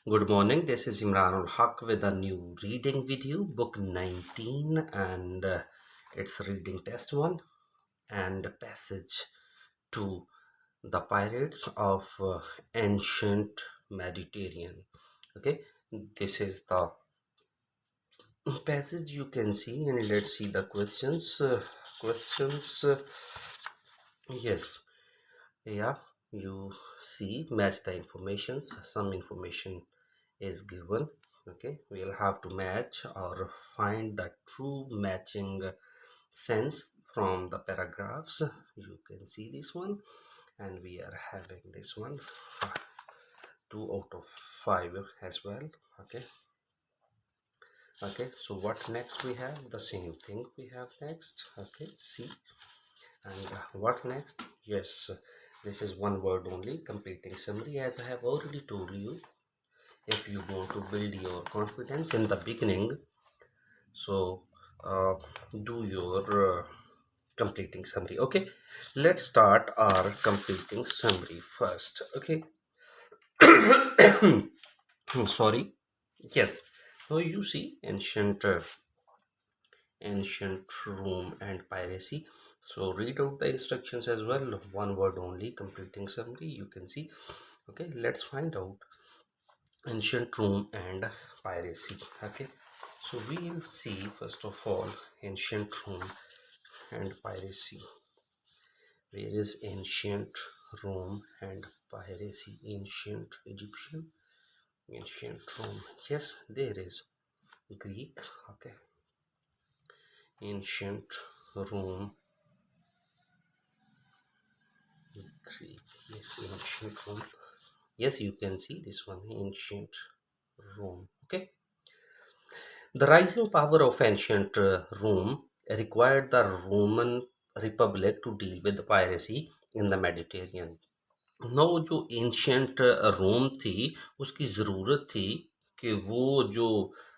Good morning, this is Imran ul Haq with a new reading video, book 19, and it's reading test 1 and passage 2, the pirates of ancient Mediterranean. Okay, this is the passage you can see, and let's see the questions. Yes, yeah, you see, match the informations. Some information is given. Okay, we'll have to match or find the true matching sense from the paragraphs. You can see this one, and we are having this one 2 out of 5 as well. Okay, so what next we have? The same thing we have next. Okay, see, and what next? Yes, this is one word only, completing summary. As I have already told you, if you want to build your confidence in the beginning, so uh, do your completing summary. Okay, let's start our completing summary first. Okay. Sorry. Yes, so you see ancient Rome and piracy. So read out the instructions as well, one word only, completing summary. You can see. Okay, let's find out ancient Rome and piracy. Okay, so we will see first of all ancient Rome and piracy. Where is ancient Rome and piracy? Ancient Egyptian, ancient Rome. Yes, there is Greek. Okay, ancient Rome, Greek. Yes, ancient Rome. Yes, you can see this one, ancient Rome. Okay, the rising power of ancient Rome required the Roman Republic to deal with the piracy in the Mediterranean. No जो ancient Rome थी उसकी ज़रूरत थी कि वो जो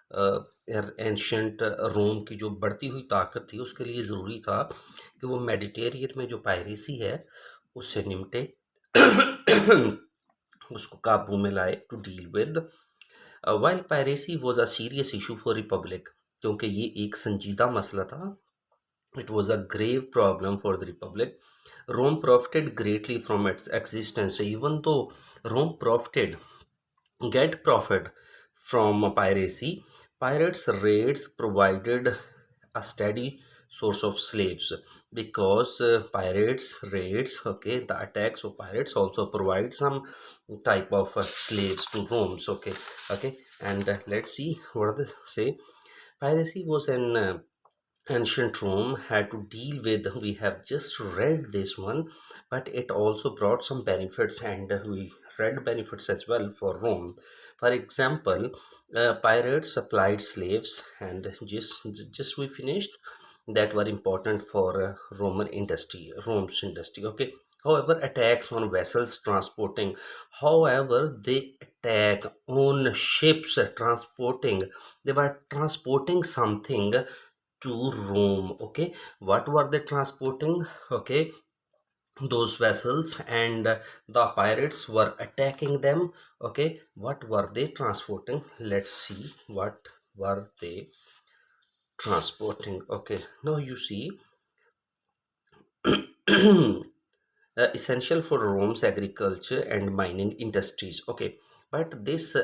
ancient रोम की जो बढ़ती हुई ताकत थी उसके लिए ज़रूरी था कि वो मेडिटेरियन में जो पायरेसी है उससे निपटे उसको काबू में लाए to deal with while piracy was a serious issue for republic क्योंकि ये एक संजीदा मसला था. It was a grave problem for the republic. Rome profited greatly from its existence. Even though Rome get profit from piracy, pirates' raids provided a steady source of slaves because pirates raids, okay, the attacks of pirates also provide some type of slaves to Rome. Okay, and let's see what they say. Piracy was an ancient Rome had to deal with. We have just read this one, but it also brought some benefits, and we read benefits as well for Rome. For example, pirates supplied slaves, and just we finished that were important for Rome's industry. Okay. However, attacks on vessels transporting, however, they attack on ships transporting. They were transporting something to Rome. Okay, what were they transporting? Okay, those vessels, and the pirates were attacking them. Okay, what were they transporting? Let's see what were they transporting. Okay, now you see essential for Rome's agriculture and mining industries. Okay, but this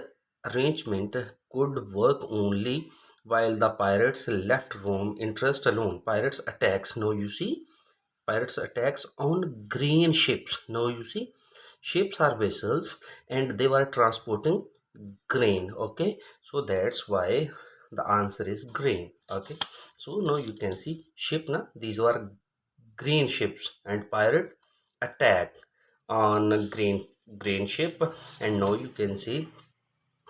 arrangement could work only while the pirates left Rome interest alone. Pirates attacks. Now you see, pirates attacks on grain ships. Now you see, ships are vessels and they were transporting grain. Okay, so that's why the answer is grain. Okay, so now you can see ship. Now these were grain ships, and pirate attack on a grain ship, and now you can see.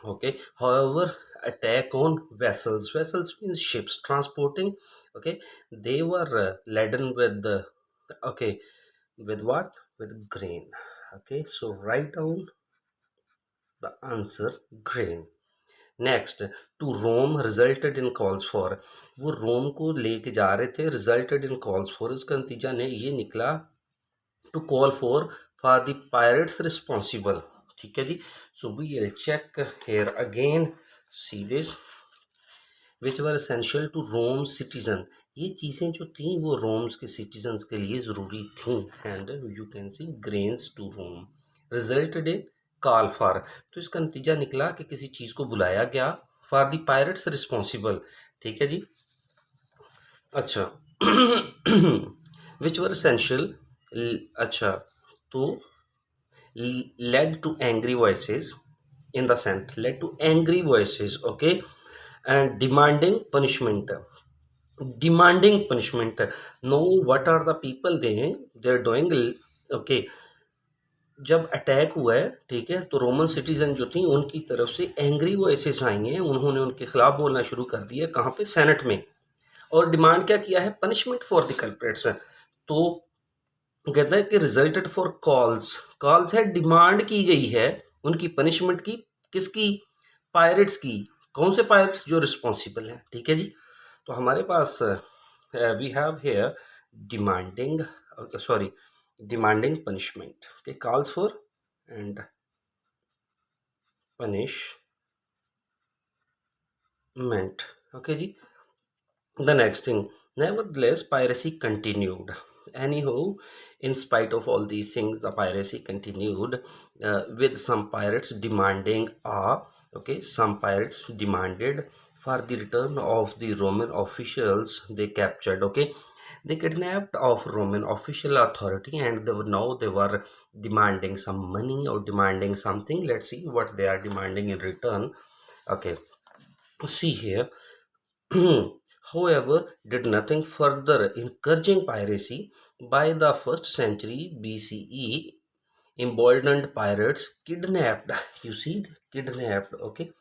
Okay, however, attack on vessels means ships transporting. Okay, they were laden with the, okay, with what? With grain. Okay, so write down the answer, grain. Next, to Rome resulted in calls for. वो Rome को लेके जा रहे थे, resulted in calls for, उसका नतीजा ने ये निकला to call for the pirates responsible. ठीक है जी. So we will check here again. See this, which were essential to Rome citizen. ये चीज़ें जो थी वो रोम्स के सिटीजन्स के लिए ज़रूरी थी. And you can see grains to Rome resulted in call for. तो इसका नतीजा निकला कि किसी चीज़ को बुलाया गया फॉर द पायरेट्स रिस्पॉन्सिबल. ठीक है जी. अच्छा. विच वर एसेंशियल. अच्छा. तो led to angry voices in the sense, led to angry voices, okay, and demanding punishment. No, what are the people they're doing, okay. जब अटैक हुआ है, ठीक है, तो रोमन सिटीजन जो थी उनकी तरफ से एंग्री वॉइसेस आई हैं. उन्होंने उनके खिलाफ बोलना शुरू कर दिया. कहाँ पे? सेनेट में. और डिमांड क्या किया है? Punishment for the culprits. तो कहता है कि रिजल्टेड फॉर कॉल्स है, डिमांड की गई है उनकी पनिशमेंट की. किसकी? पायरेट्स की. कौन से पायरेट्स? जो रिस्पॉन्सिबल हैं. ठीक है जी. तो हमारे पास we have here demanding punishment. Okay, calls for and punishment. Okay जी. The next thing, nevertheless, piracy continued. Anyhow, in spite of all these things, the piracy continued, with some pirates demanding some pirates demanded for the return of the Roman officials they captured. Okay, they kidnapped of Roman official authority, and they were demanding some money or demanding something. Let's see what they are demanding in return. Okay, see here. However, did nothing further encouraging piracy. By the 1st century BCE, emboldened pirates kidnapped, you see, kidnapped, okay,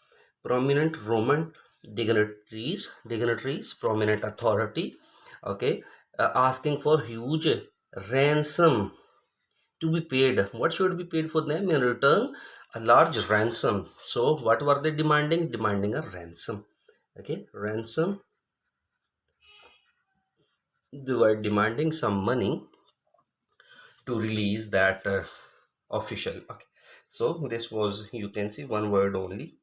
prominent Roman dignitaries, prominent authority, okay, asking for huge ransom to be paid. What should be paid for them? In return, a large ransom. So what were they demanding? Demanding a ransom. Okay, ransom. They were demanding some money to release that official. Okay, so this was, you can see, one word only.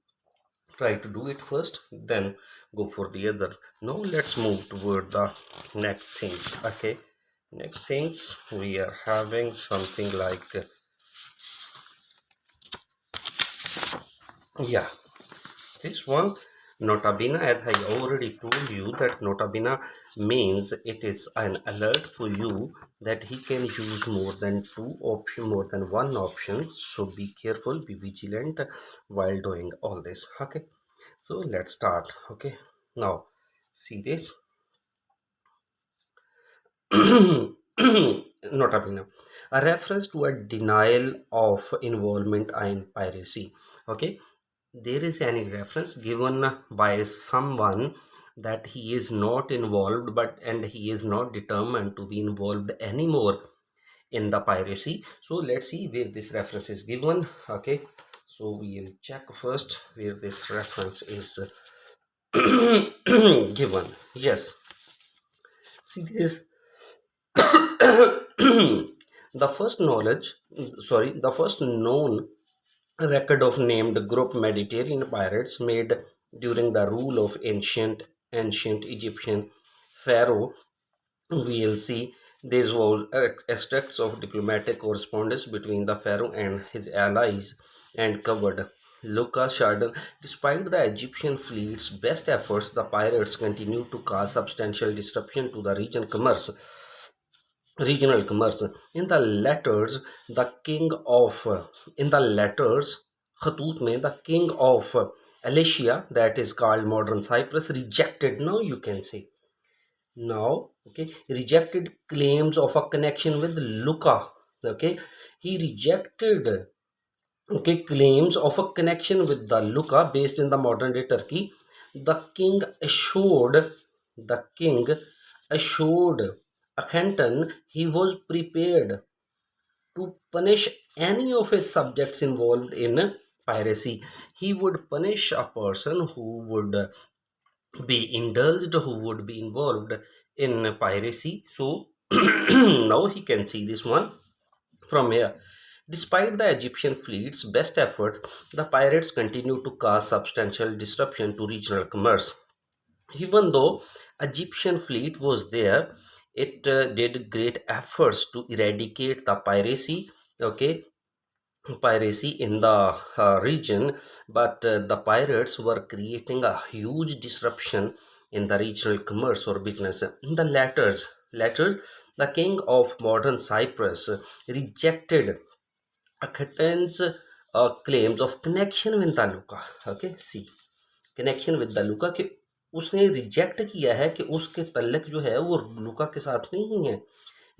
Try to do it first, then go for the other. Now let's move toward the next things. Okay, next things, we are having something like yeah, this one, nota bene. As I already told you that nota bene means it is an alert for you that he can use more than one option. So be careful, be vigilant while doing all this. Okay, so let's start. Okay, now see this. Nota bene, a reference to a denial of involvement in piracy. Okay, there is any reference given by someone that he is not involved and he is not determined to be involved anymore in the piracy. So let's see where this reference is given. Okay, so we will check first where this reference is given. Yes, see this. The first known record of named group Mediterranean pirates made during the rule of ancient Egyptian pharaoh. We'll see these was extracts of diplomatic correspondence between the pharaoh and his allies and covered Lucas Chardon. Despite the Egyptian fleet's best efforts, the pirates continued to cause substantial disruption to the regional commerce. In the letters, Khatut mein, the king of Alicia, that is called modern Cyprus, rejected. Now you can say, rejected claims of a connection with Luca. Okay, he rejected claims of a connection with the Luca based in the modern day Turkey. The king assured Akhenaten he was prepared to punish any of his subjects involved in piracy. He would punish a person who would be indulged, who would be involved in piracy. So now he can see this one from here. Despite the Egyptian fleet's best efforts, the pirates continued to cause substantial disruption to regional commerce. Even though Egyptian fleet was there, it did great efforts to eradicate the okay, piracy in the region, but the pirates were creating a huge disruption in the regional commerce or business. In the letters, the king of modern Cyprus rejected Achaemen's claims of connection with Taluka. Okay, see, connection with the लुका कि उसने reject किया है कि उसके तल्लक जो है वो लुका के साथ नहीं है.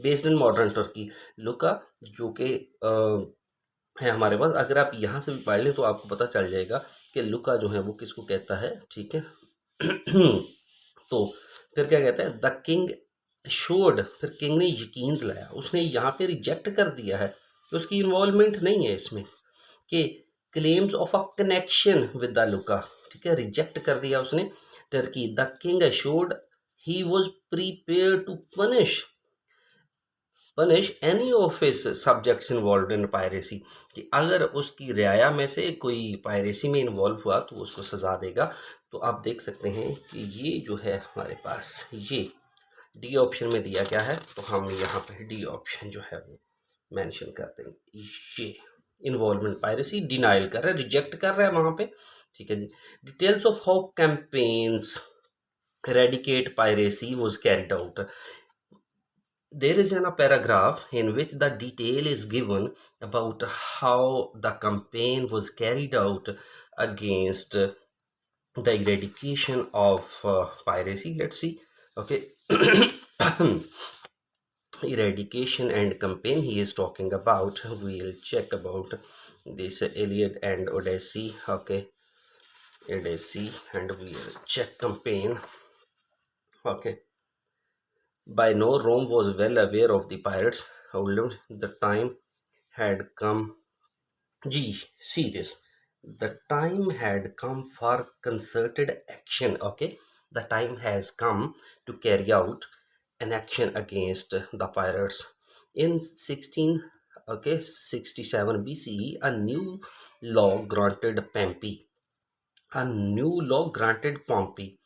बेस्ड इन मॉडर्न टर्की, लुका जो कि है हमारे पास, अगर आप यहाँ से भी पढ़ लें तो आपको पता चल जाएगा कि लुका जो है वो किसको कहता है. ठीक है. तो फिर क्या कहता है, द किंग शोड, फिर किंग ने यकीन दिलाया, उसने यहाँ पे रिजेक्ट कर दिया है कि उसकी इन्वॉल्वमेंट नहीं है इसमें, कि claims of a connection with the लुका. ठीक है, रिजेक्ट कर दिया उसने Turkey. The king showed he was prepare to punish any of his subjects involve in piracy, कि अगर उसकी रियाया में से कोई पायरेसी में इन्वॉल्व हुआ तो उसको सज़ा देगा. तो आप देख सकते हैं कि ये जो है हमारे पास, ये डी ऑप्शन में दिया गया है, तो हम यहाँ पे डी ऑप्शन जो है वो मेंशन कर देंगे. ये इन्वॉल्वमेंट पायरेसी डिनाइल कर रहा है, रिजेक्ट कर रहा है वहाँ पे. ठीक है जी. Details of how campaigns eradicate piracy was carried out. There is a paragraph in which the detail is given about how the campaign was carried out against the eradication of piracy. Let's see. Okay. Eradication and campaign he is talking about. We'll check about this Iliad and Odyssey. Okay, Odyssey, and we'll check campaign. Okay. By now Rome was well aware of the pirates. However, the time had come. Gee, see this. The time had come for concerted action. Okay, the time has come to carry out an action against the pirates. In 67 BCE, a new law granted Pompey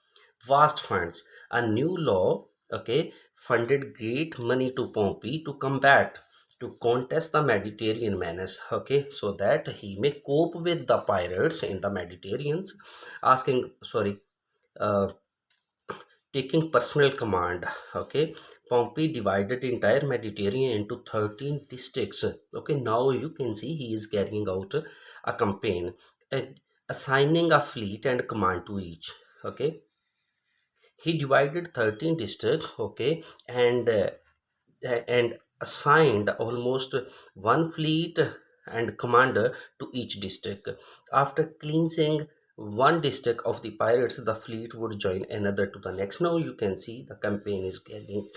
vast funds. A new law, okay, funded great money to Pompey to contest the Mediterranean menace, okay, so that he may cope with the pirates in the Mediterranean, taking personal command. Okay, Pompey divided the entire Mediterranean into 13 districts. Okay, now you can see he is carrying out a campaign, assigning a fleet and command to each. Okay, he divided 13 districts. Okay, and assigned almost one fleet and commander to each district. After cleansing one district of the pirates, the fleet would join another to the next. Now you can see the campaign is carrying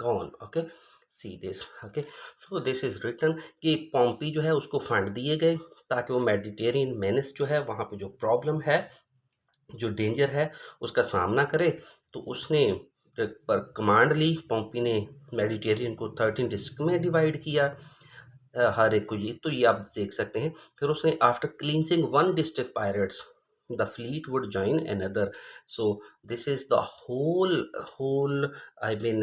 on. Okay, see this. Okay, so this is written कि Pompey जो है उसको fund दिए गए ताकि वो Mediterranean menace जो है वहाँ पे जो प्रॉब्लम है, जो डेंजर है, उसका सामना करे. तो उसने पर कमांड ली पॉम्पी ने, मेडिटेरियन को 13 डिस्ट्रिक्ट में डिवाइड किया, हर एक को. ये आप देख सकते हैं. फिर उसने after cleansing one district pirates the fleet would join another. So this is the whole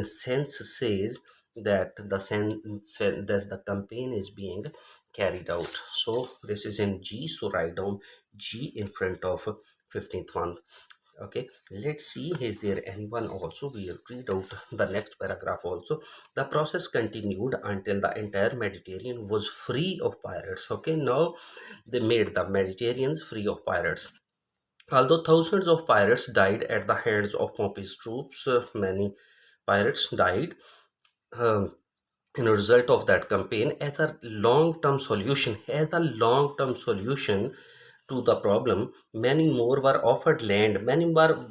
sense says that the campaign is being carried out. So this is in G, so write down G in front of 15th one. Okay, let's see, is there anyone also? We'll read out the next paragraph also. The process continued until the entire Mediterranean was free of pirates. Okay, now they made the Mediterranean free of pirates. Although thousands of pirates died at the hands of Pompey's troops, many pirates died in a result of that campaign. As a long-term solution to the problem, many more were offered land. Many were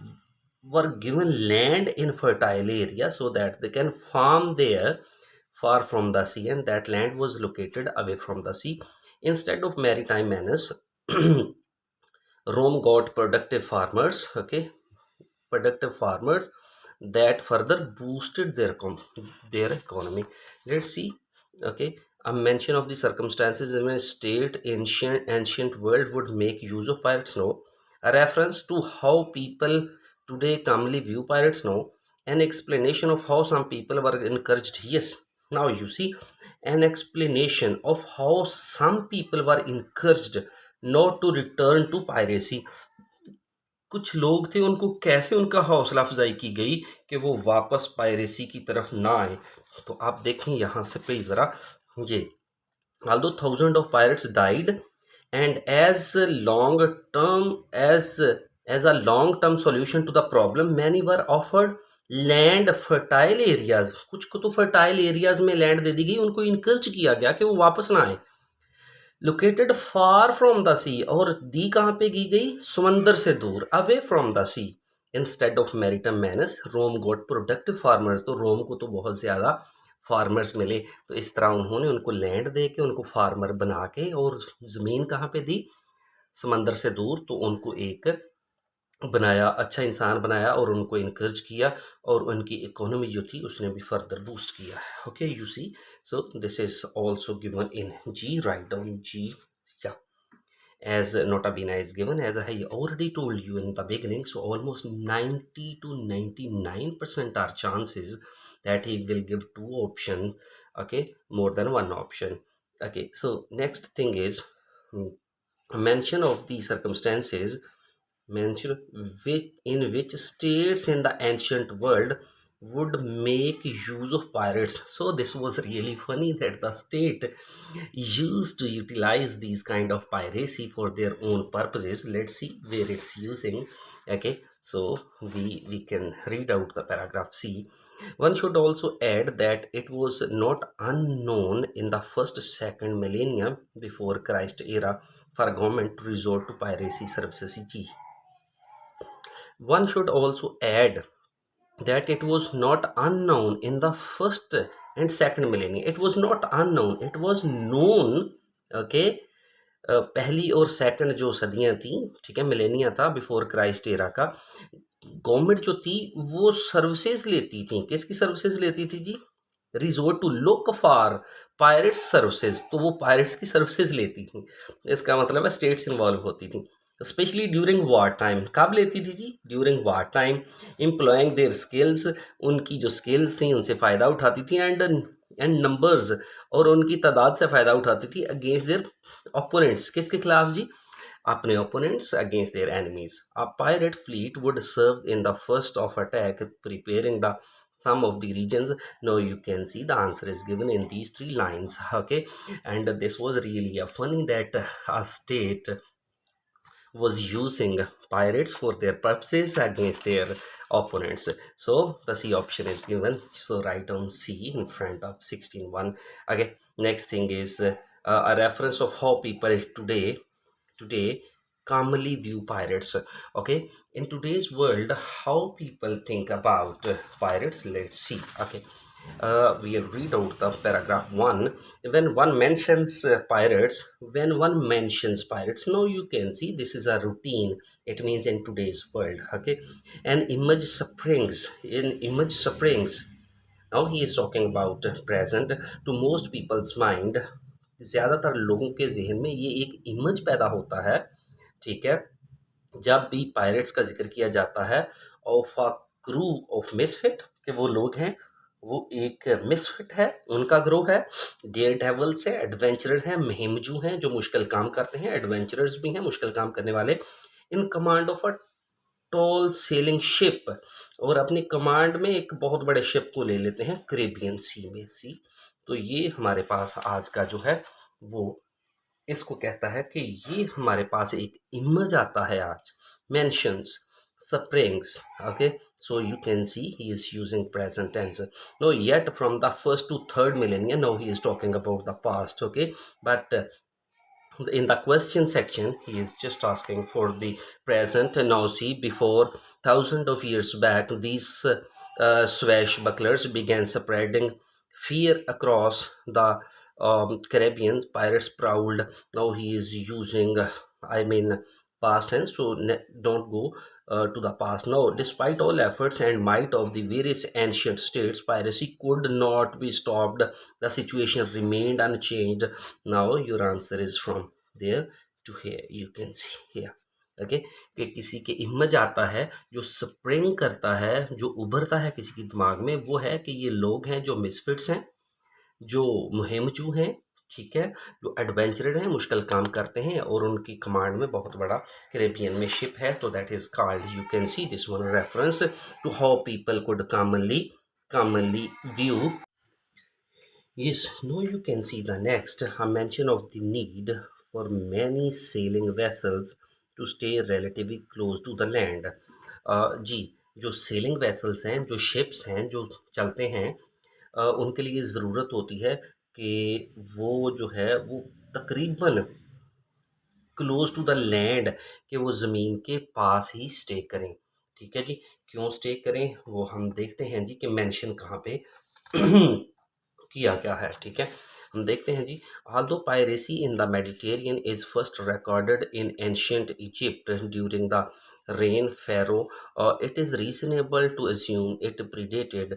given land in fertile areas so that they can farm there, far from the sea, and that land was located away from the sea. Instead of maritime menace, Rome got productive farmers. Okay, productive farmers that further boosted their economy. Let's see. Okay, A mention of the circumstances in a state ancient world would make use of pirates? No. A reference to how people today commonly view pirates? No. An explanation of how some people were encouraged? Yes. Now you see, an explanation of how some people were encouraged not to return to piracy. कुछ लोग थे, उनको कैसे उनका हौसला अफजाई की गई कि वो वापस पायरेसी की तरफ ना आए। तो आप देखें यहाँ से पे ज़रा, ये although thousands of pirates died and as a long term solution to the problem, many were offered land fertile areas, कुछ को तो फर्टाइल एरियाज में लैंड दे दी गई, उनको इनकरेज किया गया कि वो वापस ना आए। Located far from the sea, और दी कहाँ पे की गई, समंदर से दूर, away from the sea. Instead of maritime menace Rome got productive farmers, तो रोम को तो बहुत ज़्यादा फार्मर्स मिले, तो इस तरह उन्होंने उनको लैंड दे के उनको फार्मर बना के, और ज़मीन कहाँ पे दी, समंदर से दूर, तो उनको एक बनाया, अच्छा इंसान बनाया और उनको इनकरेज किया, और उनकी इकोनॉमी जो थी उसने भी फर्दर बूस्ट किया। Okay, you see, so this is also given in जी, राइट डाउन जी, या as nota bene is given, as I already told you in the beginning, so almost 90 to 99% are chances that he will give two options, okay, more than one option. Okay, so next thing is mention of the circumstances, mention in which states in the ancient world would make use of pirates. So this was really funny that the state used to utilize these kind of piracy for their own purposes. Let's see where it's using. Okay, so we can read out the paragraph C. One should also add that it was not unknown in the first second millennium before Christ era for government to resort to piracy services. One should also add that it was not unknown in the first and second millennium. It was not unknown, it was known. Okay, पहली और second जो सदियां थी, ठीक है, Melania था before Christ era का, government जो थी वो सर्विसेज लेती थी। किसकी सर्विसेज लेती थी जी, resort to look for pirates services, तो वो पायरेट्स की सर्विसेज लेती थी। इसका मतलब है स्टेट्स इन्वॉल्व होती थी, स्पेशली ड्यूरिंग वार टाइम। कब लेती थी जी, during war time, employing their skills, उनकी जो स्किल्स थी उनसे फ़ायदा उठाती थी, एंड नंबर्स, और उनकी तादाद से फ़ायदा उठाती थी, अगेंस्ट देयर ओपोनेंट्स, किसके खिलाफ जी, अपने opponents, against their enemies. A pirate fleet would serve in the first of attack, preparing the some of the regions. Now you can see the answer is given in these three lines. Okay, and this was really a funny that a state was using pirates for their purposes against their opponents. So the C option is given, so write down C in front of 16.1. Okay, next thing is a reference of how people today commonly view pirates. Okay, in today's world, how people think about pirates, let's see. Okay, we'll read out the paragraph 1. When one mentions pirates, now you can see this is a routine, it means in today's world. Okay, an image springs. Now he is talking about present. To most people's mind, ज़्यादातर लोगों के जहन में ये एक image पैदा होता है, ठीक है, जब भी पायरेट्स का जिक्र किया जाता है, of a crew of misfit, कि वो लोग हैं, वो एक मिसफिट है, उनका ग्रोह है, डेयर डेवल्स है, एडवेंचरर हैं, मुहिमजू हैं जो मुश्किल काम करते हैं, एडवेंचरर्स भी हैं मुश्किल काम करने वाले, in command of a tall selling ship, और अपनी कमांड में एक बहुत बड़े शिप को ले लेते हैं कैरेबियन सी में। सी, तो ये हमारे पास आज का जो है वो इसको कहता है कि ये हमारे पास एक इमेज आता है आज, mentions, springs. Okay, so you can see he is using present tense. No, yet from the first to third millennium, now he is talking about the past. Okay, but in the question section he is just asking for the present. Now see, before thousands of years back, these swashbucklers began spreading fear across the Caribbean. Pirates prowled. Now he is using I mean past tense, so don't go to the past. Now, despite all efforts and might of the various ancient states, piracy could not be stopped. The situation remained unchanged. Now your answer is from there to here, you can see here. Okay कि किसी के image आता है, जो spring करता है, जो उभरता है किसी के दिमाग में, वो है कि ये लोग हैं जो मिसफिट्स हैं, जो मुहिमजू हैं, ठीक है, जो एडवेंचरर हैं, मुश्किल काम करते हैं, और उनकी कमांड में बहुत बड़ा कैरेबियन में शिप है, तो that is called, you can see this one reference to how people could commonly view. Yes, now you can see the next a mention of the need for many sailing vessels to stay relatively close to the land. जी, जो selling vessels हैं, जो ships हैं, जो चलते हैं, उनके लिए ज़रूरत होती है कि वो जो है वो तकरीबन क्लोज टू द लैंड, कि वो ज़मीन के पास ही स्टे करें, ठीक है जी। क्यों स्टे करें वो हम देखते हैं जी कि मेंशन कहाँ पे किया गया है, ठीक है, हम देखते हैं जी। Although piracy in the Mediterranean is first recorded in ancient Egypt during the reign pharaoh, it is reasonable to assume it predated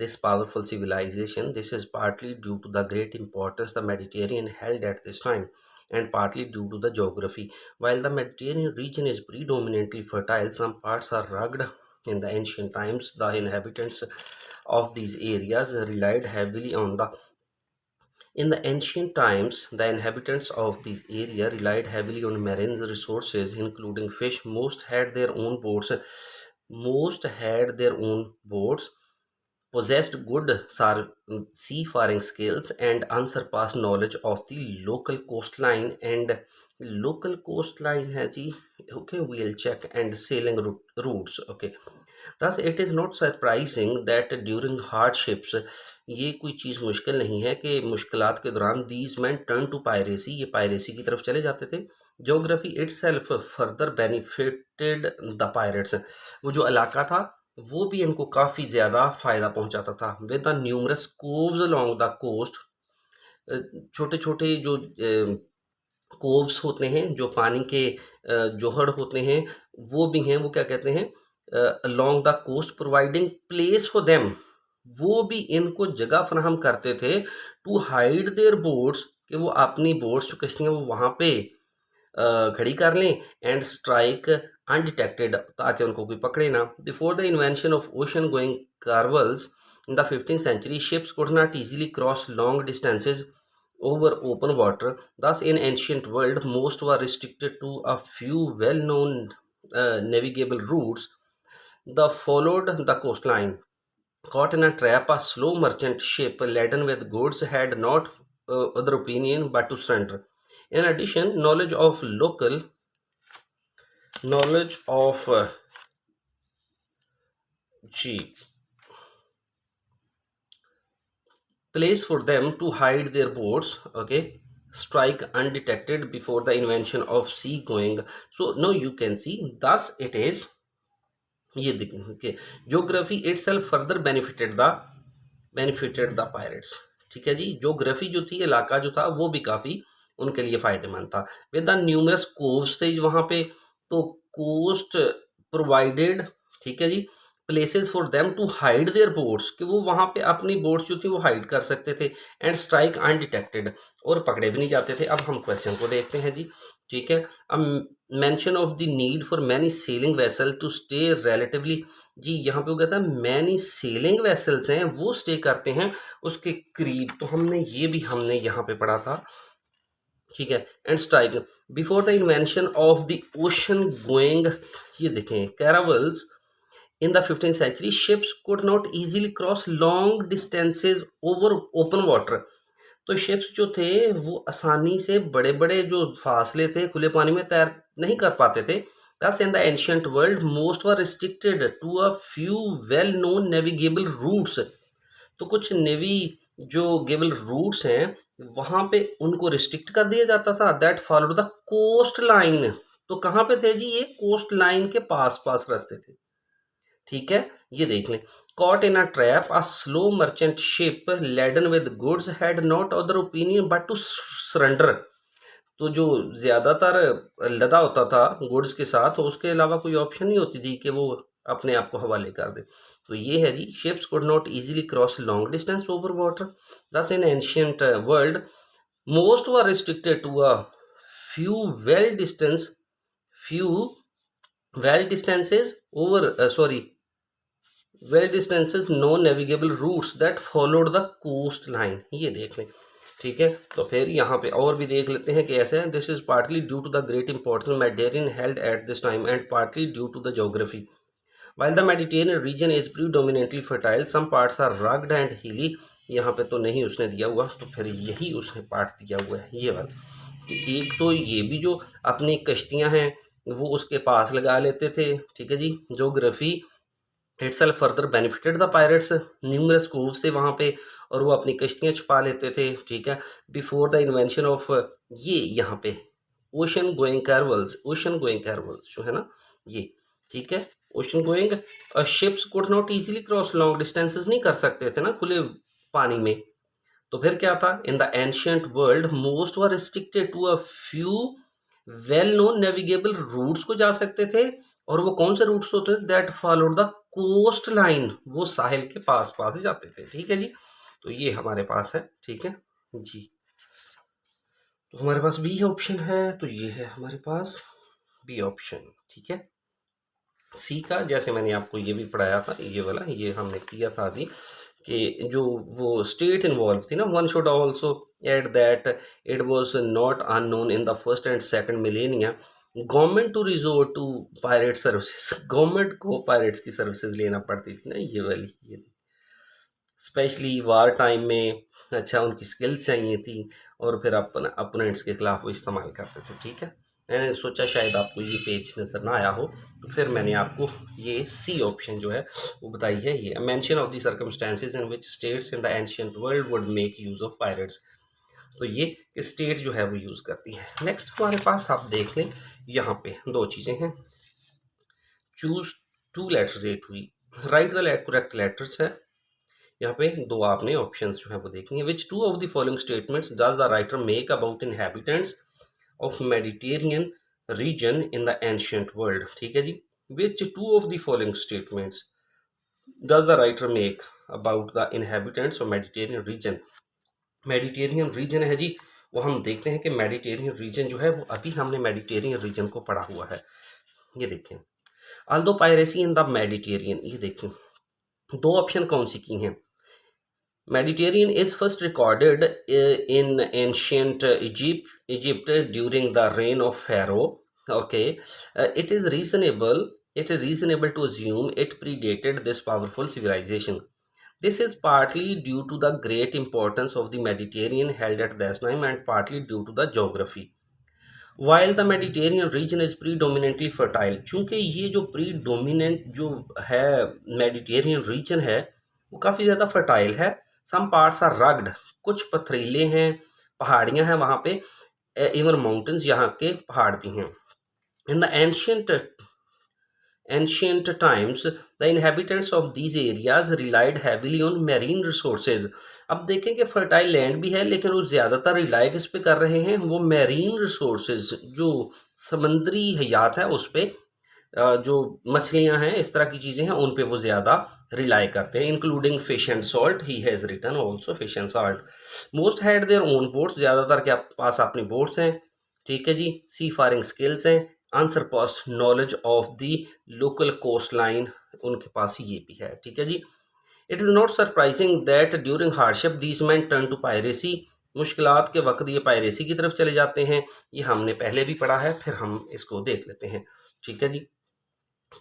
this powerful civilization. This is partly due to the great importance the Mediterranean held at this time, and partly due to the geography. While the Mediterranean region is predominantly fertile, some parts are rugged. In the ancient times, the inhabitants of these areas relied heavily on the in the ancient times, the inhabitants of this area relied heavily on marine resources, including fish. Most had their own boats, possessed good seafaring skills, and unsurpassed knowledge of the local coastline. And local coastline है जी, okay, we'll check, and sailing routes, okay. Thus it is not surprising that during hardships, ये कोई चीज़ मुश्किल नहीं है कि मुश्किलात के दौरान these men turn to piracy, ये पायरेसी की तरफ चले जाते थे. Geography itself further benefited the pirates, वो जो इलाका था वो भी इनको काफ़ी ज़्यादा फ़ायदा पहुंचाता था. With the numerous coves along the coast, छोटे छोटे जो कोव्स होते हैं, जो पानी के जोहड़ होते हैं, वो भी हैं, वो क्या कहते हैं, along the coast providing place for them, वो भी इनको जगह फराहम करते थे टू हाइड देयर बोट्स, कि वो अपनी बोट्स जो किश्तियाँ वो वहाँ पे खड़ी कर लें, एंड स्ट्राइक अनडिटेक्टेड, ताकि उनको कोई पकड़े ना. Before the invention of ocean going caravels in the 15th century, ships could not easily cross long distances over open water. Thus, in ancient world, most were restricted to a few well-known navigable routes. The followed the coastline. Caught in a trap, a slow merchant ship laden with goods had not other opinion but to surrender. In addition, knowledge of place for them to hide their boats, okay, strike undetected before the invention of sea going. So now you can see, thus it is, ये देखिए, geography itself further benefited the pirates, ठीक है जी. Geography जो थी, इलाका जो था, वो भी काफ़ी उनके लिए फ़ायदेमंद था. विद द न्यूमरस कोव्स थे वहाँ पे, तो कोस्ट प्रोवाइडेड, ठीक है जी, places for them to hide their boats, कि वो वहाँ पे अपनी बोट्स जो थी वो हाइड कर सकते थे, एंड स्ट्राइक अनडिटेक्टेड, और पकड़े भी नहीं जाते थे. अब हम क्वेश्चन को देखते हैं जी, ठीक है. अब mention of the need for many sailing vessel to stay relatively, जी यहाँ पे वो कहता है मैनी सेलिंग वेसल्स हैं वो स्टे करते हैं उसके करीब, तो हमने यहाँ पे पढ़ा था, ठीक है. And strike before the invention of the ocean going, ये देखें, कैरावल्स in the 15th century, ships could not easily cross long distances over open water. तो शिप्स जो थे वो आसानी से बड़े बड़े जो फासले थे खुले पानी में तैर नहीं कर पाते थे. Thus in the ancient world, most were restricted to a few well-known navigable routes. तो कुछ नेवी जो गेबल रूट्स हैं वहाँ पे उनको रिस्ट्रिक्ट कर दिया जाता था. That followed the coastline, तो कहाँ पे थे जी, ये कोस्ट लाइन के पास पास रास्ते थे, ठीक है. ये देख लें, caught in a trap, a slow merchant ship laden with goods had not other opinion but to surrender. तो जो ज़्यादातर लदा होता था गुड्स के साथ, उसके अलावा कोई ऑप्शन नहीं होती थी कि वो अपने आप को हवाले कर दे। तो ये है जी, ships could not easily cross long distance over water, thus in ancient world most were restricted to a few well distance few well distances over well distances non navigable routes that followed the coastline। ये देख लें, ठीक है। तो फिर यहाँ पे और भी देख लेते हैं कि ऐसे है। This is partly due to the great importance Mediterranean held at this time and partly due to the geography. While the Mediterranean region is predominantly fertile, some parts are rugged and hilly। यहाँ पे तो नहीं उसने दिया हुआ, तो फिर यही उसने पार्ट दिया हुआ है ये वाला कि एक तो ये भी जो अपनी कश्तियाँ हैं वो उसके पास लगा लेते थे, ठीक है जी। Geography itself further benefited the pirates, numerous coves थे वहाँ पे और वो अपनी कश्तियाँ छुपा लेते थे, ठीक है। बिफोर द इन्वेंशन ऑफ ये यहाँ पे ओशन गोइंग कैरवल्स जो है ना ये, ठीक है। Ocean going ships could not easily cross long distances, नहीं कर सकते थे ना खुले पानी में। तो फिर क्या था, in the ancient world most were restricted to a few well known navigable routes को जा सकते थे। और वो कौन से रूट्स होते थे, that followed the coastline, वो साहिल के पास पास ही जाते थे, ठीक है जी। तो ये हमारे पास है, ठीक है जी। तो हमारे पास बी ऑप्शन है, तो ये है हमारे पास बी ऑप्शन, ठीक है। सी का जैसे मैंने आपको ये भी पढ़ाया था, ये वाला ये हमने किया था अभी कि जो वो स्टेट इन्वॉल्व थी ना, one should also add that it was not unknown in the first and second millennia government to resort to pirate services. Government को पायरेट्स की सर्विसेज लेना पड़ती थी ना, ये वाली ये स्पेशली वार टाइम में। अच्छा, उनकी स्किल्स चाहिए थी और फिर अपन अपोनेंट्स के खिलाफ वो इस्तेमाल करते थे, ठीक है। मैंने सोचा शायद आपको ये पेज नज़र ना आया हो, तो फिर मैंने आपको ये सी ऑप्शन जो है वो बताई है। ये mention of the circumstances in which states in the ancient world would make use of pirates. तो ये स्टेट जो है वो यूज़ करती है। नेक्स्ट हमारे पास आप देख लें, यहाँ पे दो चीज़ें हैं। Choose two letters A to E, write the correct letters है। यहाँ पे दो आपने ऑप्शंस जो है वो देखनी है। Which two of the following statements does the writer make about inhabitants of Mediterranean region in the ancient world, ठीक है जी। Which two of the following statements does the writer make about the inhabitants of Mediterranean region. Mediterranean region है जी, वो हम देखते हैं कि मेडिटेरियन रीजन जो है वो अभी हमने मेडिटेरियन रीजन को पढ़ा हुआ है। ये देखें, although piracy in the Mediterranean, ये देखें दो ऑप्शन कौन सी की हैं। Mediterranean is first recorded in ancient Egypt during the reign of Pharaoh. Okay, it is reasonable to assume it predated this powerful civilization. This is partly due to the great importance of the Mediterranean held at that time and partly due to the geography. While the Mediterranean region is predominantly fertile, चूंकि ये जो predominant जो है Mediterranean region है वो काफ़ी ज़्यादा fertile है। सम पार्ट्स आर रग्ड, कुछ पथरीले हैं, पहाड़ियाँ हैं वहाँ पे, इवन माउंटेन्स, यहाँ के पहाड़ भी हैं। इन the ancient times the inhabitants of these areas relied heavily on marine resources. अब देखें कि फर्टाइल लैंड भी है लेकिन वो ज़्यादातर रिलाई किस पे कर रहे हैं, वो मैरीन रिसोर्सेज जो समंदरी हयात है उस पर, जो मछलियां हैं इस तरह की चीज़ें हैं उन पे वो ज़्यादा रिलाई करते हैं। Including fish and salt, he has written also fish and salt. Most had their own boats, ज़्यादातर के पास अपनी बोट्स हैं, ठीक है जी। सी फारिंग स्किल्स हैं, unsurpassed knowledge of the local coastline, उनके पास ये भी है, ठीक है जी। It is not surprising that during hardship these man turn to piracy, मुश्किलात के वक्त ये पायरेसी की तरफ चले जाते हैं। ये हमने पहले भी पढ़ा है, फिर हम इसको देख लेते हैं, ठीक है जी।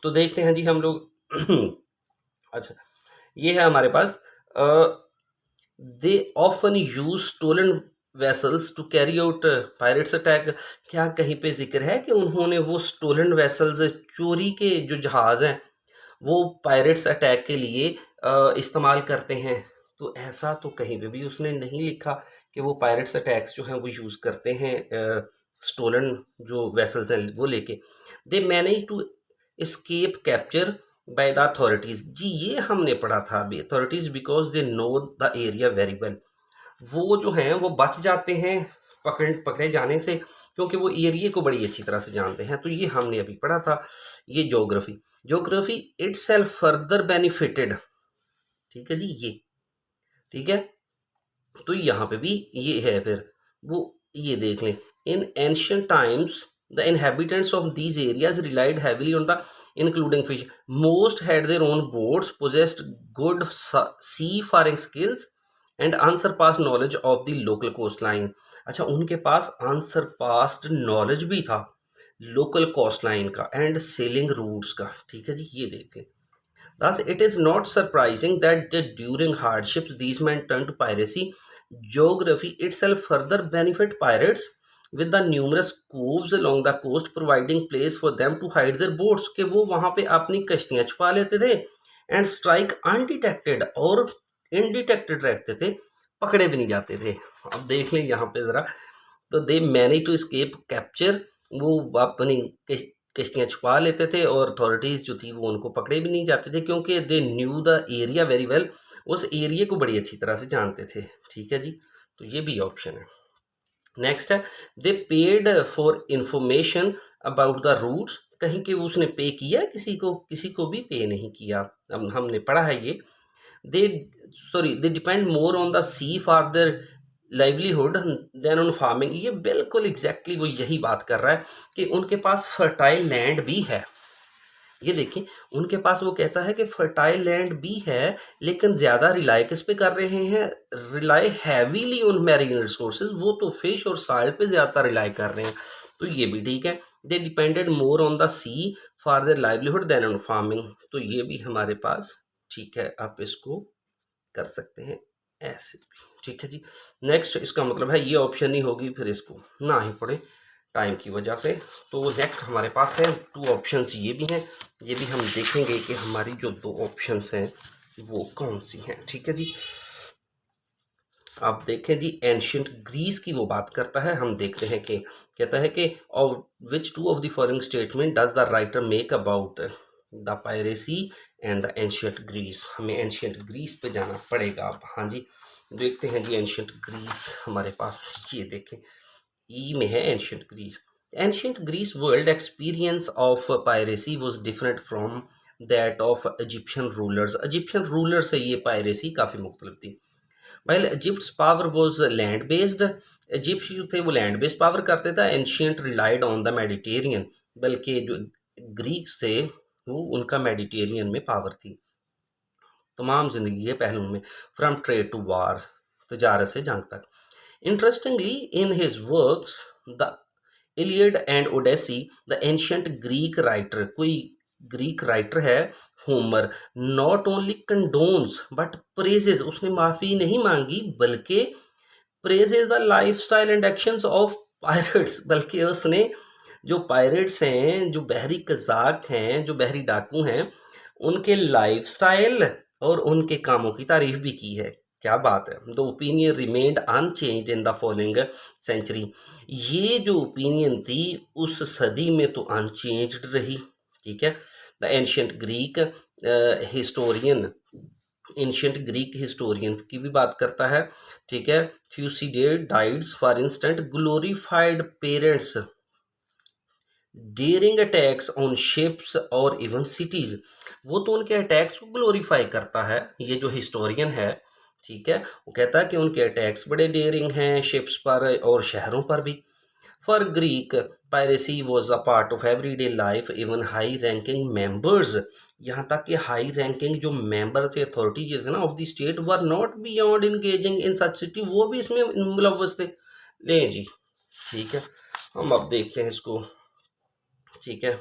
तो देखते हैं जी हम लोग अच्छा, ये है हमारे पास they often use stolen vessels to carry out pirates attack. क्या कहीं पे जिक्र है कि उन्होंने वो स्टोलन वेसल्स, चोरी के जो जहाज़ हैं वो पायरेट्स अटैक के लिए इस्तेमाल करते हैं? तो ऐसा तो कहीं पे भी उसने नहीं लिखा कि वो पायरेट्स अटैक्स जो हैं वो यूज़ करते हैं स्टोलन जो वेसल्स हैं वो लेके। They manage to escape capture by the authorities, जी ये हमने पढ़ा था अभी। authorities because they know the area very well, वो जो हैं वो बच जाते हैं पकड़े जाने से क्योंकि वो एरिया को बड़ी अच्छी तरह से जानते हैं। तो ये हमने अभी पढ़ा था। ये geography, geography itself further benefited, ठीक है जी, ये ठीक है। तो यहाँ पे भी ये है, फिर वो ये देख लें, in ancient times the inhabitants of these areas relied heavily on the including fish, most had their own boats, possessed good seafaring skills and unsurpassed knowledge of the local coastline। अच्छा, उनके पास unsurpassed knowledge भी था local coast line का and selling roots का, ठीक है जी, ये देख लें। Thus, it is not surprising that during hardships these men turn to piracy। Geography itself further benefit pirates with the numerous coves along the coast providing place for them to hide their boats, कि वो वहाँ पे अपनी कश्तियाँ छुपा लेते थे and strike undetected, और इनडिटेक्टेड रहते थे, पकड़े भी नहीं जाते थे। अब देख लें यहाँ पे ज़रा, तो they manage to escape capture, वो अपनी कश्तियाँ छुपा लेते थे और अथॉरिटीज़ जो थी वो उनको पकड़े भी नहीं जाते थे, क्योंकि they knew the area very well, उस एरिया को बड़ी अच्छी तरह से जानते थे, ठीक है जी। तो ये भी ऑप्शन है। नेक्स्ट है, they paid for information about the routes, कहीं कि उसने पे किया किसी को भी पे नहीं किया, हमने पढ़ा है ये। They depend more on the sea for their livelihood than on farming, ये बिल्कुल एग्जैक्टली वो यही बात कर रहा है कि उनके पास फर्टाइल लैंड भी है। ये देखिए, उनके पास वो कहता है कि फर्टाइल लैंड भी है, लेकिन ज़्यादा रिलाई किस पे कर रहे हैं, rely heavily on marine resources, वो तो फिश और सॉइल पे ज़्यादा रिलाई कर रहे हैं। तो ये भी ठीक है, they depended more on the sea for their livelihood than on farming, तो ये भी हमारे पास ठीक है, आप इसको कर सकते हैं ऐसे भी, ठीक है जी। नेक्स्ट, इसका मतलब है ये ऑप्शन ही होगी, फिर इसको ना ही पढ़े टाइम की वजह से। तो नेक्स्ट हमारे पास है 2 ऑप्शंस, ये भी हैं, ये भी हम देखेंगे कि हमारी जो 2 ऑप्शंस हैं वो कौन सी हैं, ठीक है जी। आप देखें जी, एंशियंट ग्रीस की वो बात करता है, हम देखते हैं कि कहता है कि of which 2 of the following statement does the writer make about the piracy and the ancient Greece. हमें एंशियंट ग्रीस पे जाना पड़ेगा अब। हाँ जी, देखते हैं जी एंशियंट ग्रीस हमारे पास, ये देखें ई में है ancient Greece. Ancient Greece world experience of piracy was different from that of Egyptian rulers. Egyptian ruler से ये पायरेसी काफ़ी मुख्तलिफ थी। While Egypt's power was land based, Egypt जो थे वो लैंड बेस्ड पावर करते थे। Ancient relied on the Mediterranean, बल्कि जो ग्रीक्स थे वो उनका मेडिटेरियन में पावर थी तमाम जिंदगी के पहलुओं में, फ्रॉम ट्रेड टू वार, तजारत से जंग तक। Interestingly in his works the Iliad and Odyssey the ancient Greek writer, कोई ग्रीक राइटर है Homer, not only condones but praises, उसने माफ़ी नहीं मांगी बल्कि praises the lifestyle and actions of pirates, बल्कि उसने जो पायरेट्स हैं, जो बहरी कज़ाक हैं, जो बहरी डाकू हैं, उनके लाइफ स्टाइल और उनके कामों की तारीफ भी की है। क्या बात है। The opinion remained unchanged in the following century, ये जो ओपिनियन थी उस सदी में तो अनचेंज्ड रही, ठीक है। The ancient Greek historian, ancient Greek historian की भी बात करता है, ठीक है। Thucydides for instant glorified parents during attacks on ships और इवन सिटीज, वो तो उनके अटैक्स को ग्लोरीफाई करता है, ये जो हिस्टोरियन है, ठीक है। वो कहता है कि उनके अटैक्स बड़े डेयरिंग हैं शिप्स पर और शहरों पर भी। For Greek piracy was a part of everyday life, even high ranking members, यहाँ तक कि हाई रैंकिंग जो मेंबर थे, अथॉरिटीज थे ना of the state, were not beyond engaging in such city, वो भी इसमें मुलव्वस थे। ले जी, ठीक है, हम अब देखते हैं इसको, ठीक है।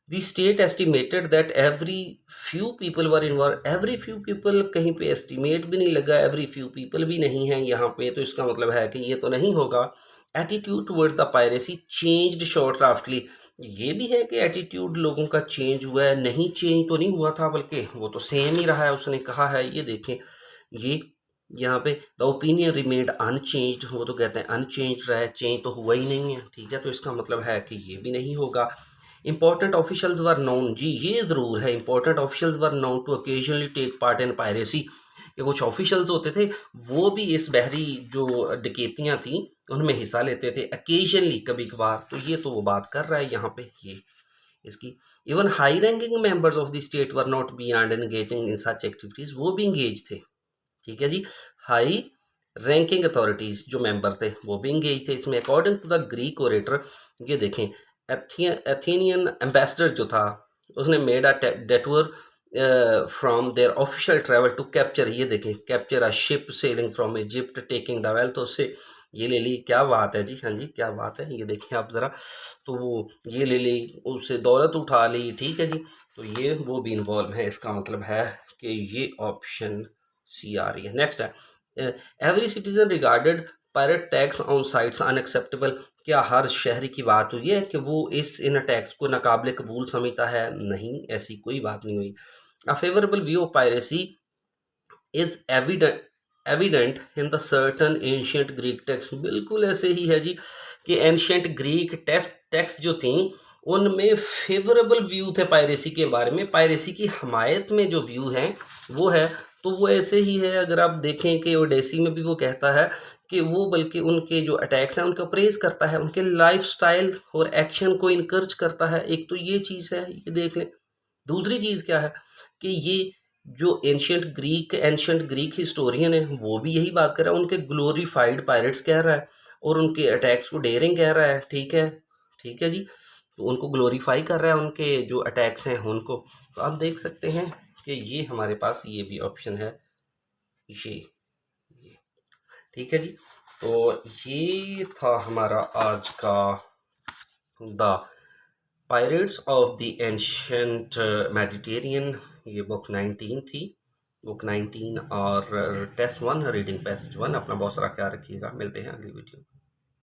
The state estimated that every few people were involved, every few people कहीं पे estimate भी नहीं लगा, every few people भी नहीं है यहाँ पे, तो इसका मतलब है कि ये तो नहीं होगा। Attitude towards the piracy changed shortly, ये भी है कि एटीट्यूड लोगों का चेंज हुआ है, नहीं चेंज तो नहीं हुआ था बल्कि वो तो सेम ही रहा है, उसने कहा है। ये देखें, ये यहाँ पे द ओपिनियन रिमेन्ड अनचेंज्ड, वो तो कहते हैं अनचेंज रहा है, चेंज तो हुआ ही नहीं है, ठीक है। तो इसका मतलब है कि ये भी नहीं होगा। इंपॉर्टेंट ऑफिशियल्स वर नोन, जी ये ज़रूर है, important officials were known to occasionally take part in piracy, कि कुछ ऑफिशियल्स होते थे वो भी इस बहरी जो डकैतियाँ थी उनमें हिस्सा लेते थे अकेजनली, कभी कभार। तो ये तो वो बात कर रहा है यहाँ पे ये इसकी। Even high ranking members of the state were not beyond engaging in such activities, वो भी इंगेज थे, ठीक है जी। हाई रैंकिंग अथॉरिटीज जो मेंबर थे वो भी इंगेज थे इसमें। According to the Greek orator, ये देखें, एथेनियन एम्बेसडर जो था उसने made a detour from their official travel to capture, ये देखें, capture a ship sailing from Egypt taking the wealth, तो उससे ये ले ली। क्या बात है जी, हाँ जी, क्या बात है, ये देखिए आप ज़रा। तो वो ये ले ली, उससे दौलत उठा ली, ठीक है जी। तो ये वो भी इन्वॉल्व है, इसका मतलब है कि ये ऑप्शन सी आ रही है। नेक्स्ट है, every citizen regarded pirate tax on sites unacceptable, क्या हर शहरी की बात हुई है कि वो इन टैक्स को नाकाबिले कबूल समझता है? नहीं, ऐसी कोई बात नहीं हुई। अ favourable view of piracy is evident in the certain ancient Greek text, बिल्कुल ऐसे ही है जी कि एंशियंट ग्रीक टेक्स्ट जो थी उनमें फेवरेबल व्यू थे पायरेसी के बारे में, पायरेसी की हमायत में जो व्यू है वो है। तो वो ऐसे ही है, अगर आप देखें कि ओडेसी में भी वो कहता है कि वो बल्कि उनके जो अटैक्स हैं उनका प्रेज करता है, उनके लाइफस्टाइल और एक्शन को इनकरेज करता है। एक तो ये चीज़ है, ये देख लें। दूसरी चीज़ क्या है कि ये जो एंशियंट ग्रीक हिस्टोरियन है वो भी यही बात कर रहा है, उनके ग्लोरीफाइड पायरेट्स कह रहा है और उनके अटैक्स को डेयरिंग कह रहा है, ठीक है, ठीक है जी। तो उनको ग्लोरीफाई कर रहा है, उनके जो अटैक्स हैं उनको। तो आप देख सकते हैं कि ये हमारे पास ये भी ऑप्शन है, ये ठीक है जी। तो ये था हमारा आज का the pirates of the ancient Mediterranean, ये बुक 19 थी, बुक 19 और टेस्ट 1 रीडिंग पैसेज 1। अपना बहुत सारा ख्याल रखिएगा, मिलते हैं अगली वीडियो।